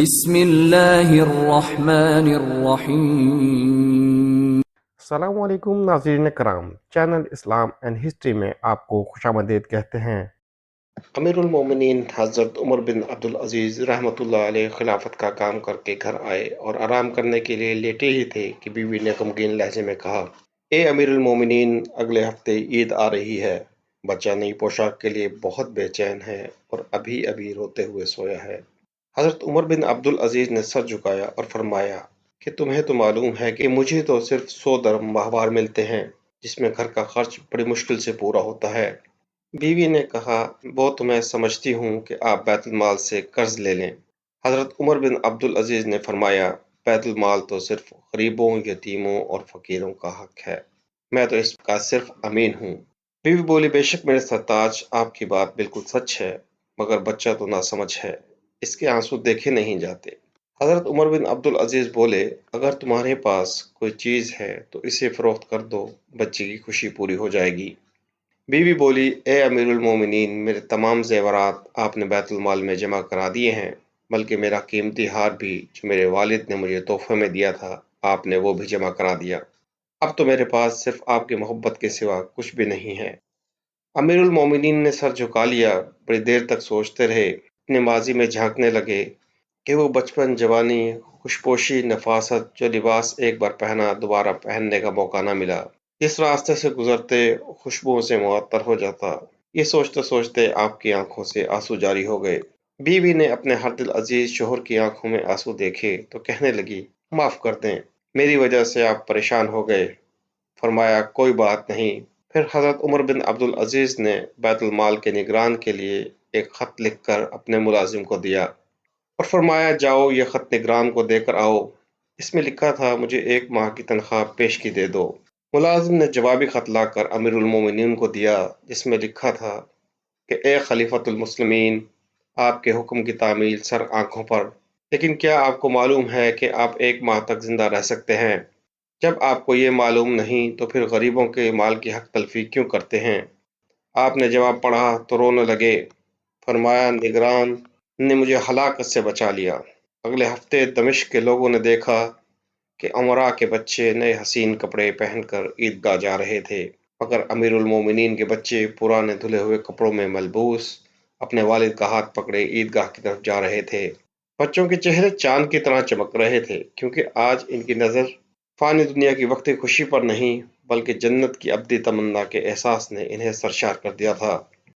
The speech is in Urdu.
بسم اللہ الرحمن الرحیم۔ السلام علیکم ناظرین کرام، چینل اسلام اینڈ ہسٹری میں آپ کو خوش آمدید کہتے ہیں۔ امیر المومنین حضرت عمر بن عبدالعزیز رحمۃ اللہ علیہ خلافت کا کام کر کے گھر آئے اور آرام کرنے کے لیے لیٹے ہی تھے کہ بیوی نے غمگین لہجے میں کہا، اے امیر المومنین، اگلے ہفتے عید آ رہی ہے۔ بچہ نئی پوشاک کے لیے بہت بے چین ہے اور ابھی ابھی روتے ہوئے سویا ہے۔ حضرت عمر بن عبدالعزیز نے سر جھکایا اور فرمایا کہ تمہیں تو معلوم ہے کہ مجھے تو صرف 100 درہم ماہوار ملتے ہیں، جس میں گھر کا خرچ بڑی مشکل سے پورا ہوتا ہے۔ بیوی نے کہا، وہ تو میں سمجھتی ہوں کہ آپ بیت المال سے قرض لے لیں۔ حضرت عمر بن عبدالعزیز نے فرمایا، بیت المال تو صرف غریبوں، یتیموں اور فقیروں کا حق ہے، میں تو اس کا صرف امین ہوں۔ بیوی بولی، بے شک میرے سرتاج، آپ کی بات بالکل سچ ہے، مگر بچہ تو ناسمجھ ہے، اس کے آنسو دیکھے نہیں جاتے۔ حضرت عمر بن عبدالعزیز بولے، اگر تمہارے پاس کوئی چیز ہے تو اسے فروخت کر دو، بچے کی خوشی پوری ہو جائے گی۔ بیوی بولی، اے امیر المومنین، میرے تمام زیورات آپ نے بیت المال میں جمع کرا دیے ہیں، بلکہ میرا قیمتی ہار بھی جو میرے والد نے مجھے تحفے میں دیا تھا، آپ نے وہ بھی جمع کرا دیا۔ اب تو میرے پاس صرف آپ کی محبت کے سوا کچھ بھی نہیں ہے۔ امیر المومنین نے سر جھکا لیا، بڑی دیر تک سوچتے رہے، اپنے ماضی میں جھانکنے لگے کہ وہ بچپن، جوانی، خوشپوشی، نفاست، جو لباس ایک بار پہنا دوبارہ پہننے کا موقع نہ ملا، جس راستے سے گزرتے خوشبوؤں سے معطر ہو جاتا، یہ سوچتے سوچتے آپ کی آنکھوں سے آنسو جاری ہو گئے۔ بیوی نے اپنے ہر دل عزیز شوہر کی آنکھوں میں آنسو دیکھے تو کہنے لگی، معاف کر دیں، میری وجہ سے آپ پریشان ہو گئے۔ فرمایا، کوئی بات نہیں۔ پھر حضرت عمر بن عبدالعزیز نے بیت المال کے نگران کے لیے ایک خط لکھ کر اپنے ملازم کو دیا اور فرمایا، جاؤ یہ خط نگران کو دے کر آؤ، اس میں لکھا تھا مجھے 1 ماہ کی تنخواہ پیشگی دے دو۔ ملازم نے جوابی خط لا کر امیر المومنین کو دیا، جس میں لکھا تھا کہ اے خلیفۃ المسلمین، آپ کے حکم کی تعمیل سر آنکھوں پر، لیکن کیا آپ کو معلوم ہے کہ آپ 1 ماہ تک زندہ رہ سکتے ہیں؟ جب آپ کو یہ معلوم نہیں تو پھر غریبوں کے مال کی حق تلفی کیوں کرتے ہیں؟ آپ نے جواب پڑھا تو رونے لگے۔ فرمایا، نگران نے مجھے ہلاکت سے بچا لیا۔ اگلے ہفتے دمشق کے لوگوں نے دیکھا کہ امراء کے بچے نئے حسین کپڑے پہن کر عیدگاہ جا رہے تھے، مگر امیر المومنین کے بچے پرانے دھلے ہوئے کپڑوں میں ملبوس اپنے والد کا ہاتھ پکڑے عیدگاہ کی طرف جا رہے تھے۔ بچوں کے چہرے چاند کی طرح چمک رہے تھے، کیونکہ آج ان کی نظر فانی دنیا کی وقتی خوشی پر نہیں، بلکہ جنت کی ابدی تمنا کے احساس نے انہیں سرشار کر دیا تھا۔